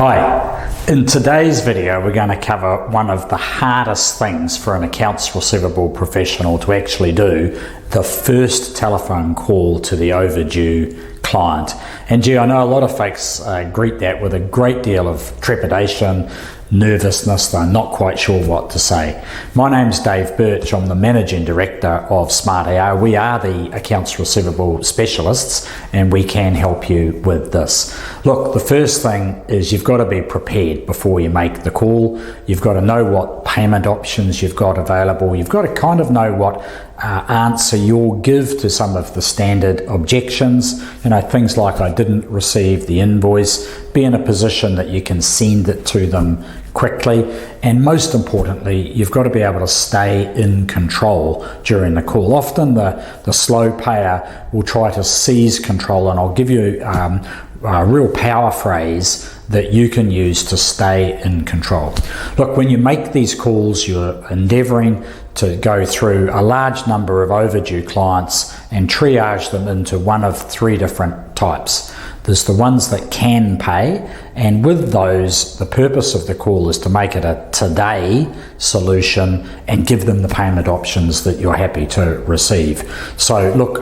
Hi, in today's video we're going to cover one of the hardest things for an accounts receivable professional to actually do, the first telephone call to the overdue client. And gee, I know a lot of folks greet that with a great deal of trepidation, nervousness. They're not quite sure what to say. My name's Dave Birch. I'm the Managing Director of smartAR. We are the accounts receivable specialists and we can help you with this. Look, the first thing is you've got to be prepared before you make the call. You've got to know what payment options you've got available. You've got to kind of know what answer you'll give to some of the standard objections. You know, things like I didn't receive the invoice. Be in a position that you can send it to them quickly, and most importantly, you've got to be able to stay in control during the call. Often the slow payer will try to seize control, and I'll give you a real power phrase that you can use to stay in control. Look, when you make these calls, you're endeavouring to go through a large number of overdue clients and triage them into one of three different types. There's the ones that can pay, and with those, the purpose of the call is to make it a today solution and give them the payment options that you're happy to receive. So look,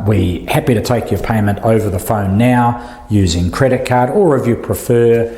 we're happy to take your payment over the phone now using credit card, or if you prefer,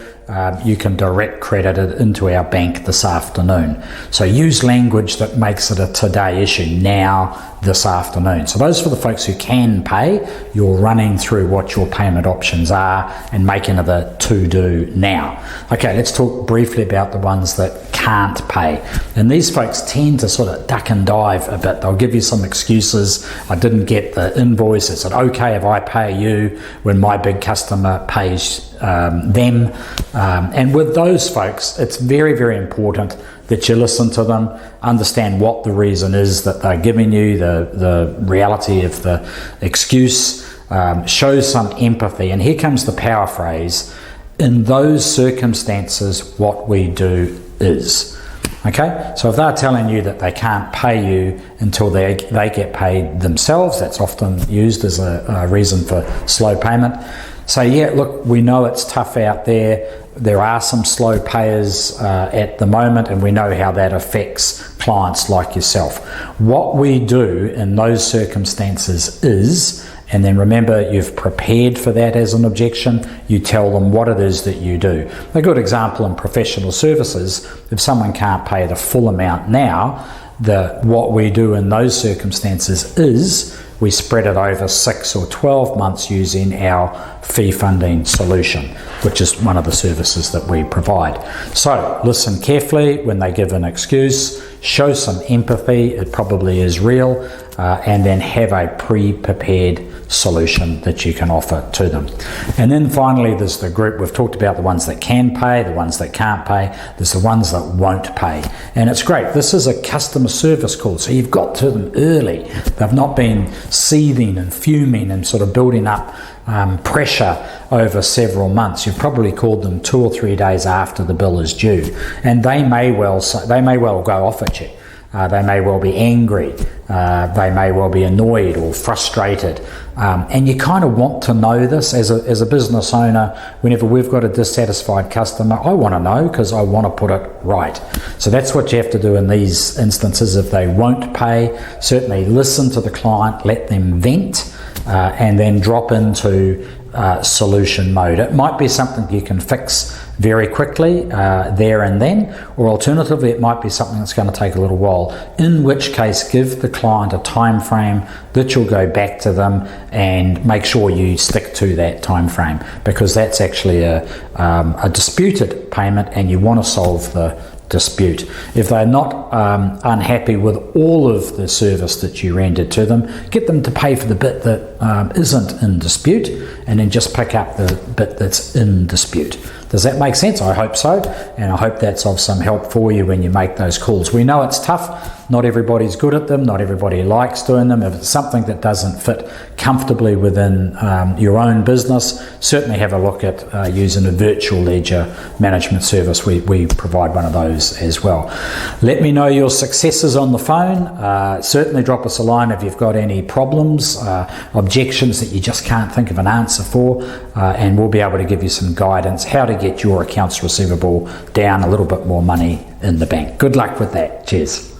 you can direct credit it into our bank this afternoon. So use language that makes it a today issue, now, this afternoon. So those for the folks who can pay, you're running through what your payment options are and making it a to-do now. Okay, let's talk briefly about the ones that can't pay. And these folks tend to sort of duck and dive a bit. They'll give you some excuses. I didn't get the invoice. Is it okay if I pay you when my big customer pays them? And with those folks, it's very, very important that you listen to them, understand what the reason is that they're giving you, the reality of the excuse, show some empathy. And here comes the power phrase: in those circumstances, what we do is. Okay, so if they're telling you that they can't pay you until they get paid themselves, that's often used as a reason for slow payment. So yeah, look, we know it's tough out there. There are some slow payers at the moment, and we know how that affects clients like yourself. What we do in those circumstances is, and then remember, you've prepared for that as an objection, you tell them what it is that you do. A good example in professional services, if someone can't pay the full amount now, what we do in those circumstances is we spread it over 6 or 12 months using our fee funding solution, which is one of the services that we provide. So listen carefully when they give an excuse, show some empathy, it probably is real, and then have a pre-prepared solution that you can offer to them. And then finally, there's the group, we've talked about the ones that can pay, the ones that can't pay, there's the ones that won't pay. And it's great, this is a customer service call, so you've got to them early. They've not been seething and fuming and sort of building up pressure over several months. You've probably called them 2 or 3 days after the bill is due, and they may well go off at you. They may well be angry, they may well be annoyed or frustrated, and you kind of want to know this as a business owner. Whenever we've got a dissatisfied customer, I want to know because I want to put it right. So that's what you have to do in these instances. If they won't pay, certainly listen to the client, let them vent, and then drop into solution mode. It might be something you can fix very quickly there and then, or alternatively it might be something that's going to take a little while, in which case give the client a time frame that you'll go back to them and make sure you stick to that time frame, because that's actually a disputed payment and you want to solve the dispute. If they're not unhappy with all of the service that you rendered to them, get them to pay for the bit that isn't in dispute, and then just pick up the bit that's in dispute. Does that make sense? I hope so, and I hope that's of some help for you when you make those calls. We know it's tough. Not everybody's good at them, not everybody likes doing them. If it's something that doesn't fit comfortably within your own business, certainly have a look at using a virtual ledger management service. We provide one of those as well. Let me know your successes on the phone. Certainly drop us a line if you've got any problems, objections that you just can't think of an answer for, and we'll be able to give you some guidance how to get your accounts receivable down, a little bit more money in the bank. Good luck with that. Cheers.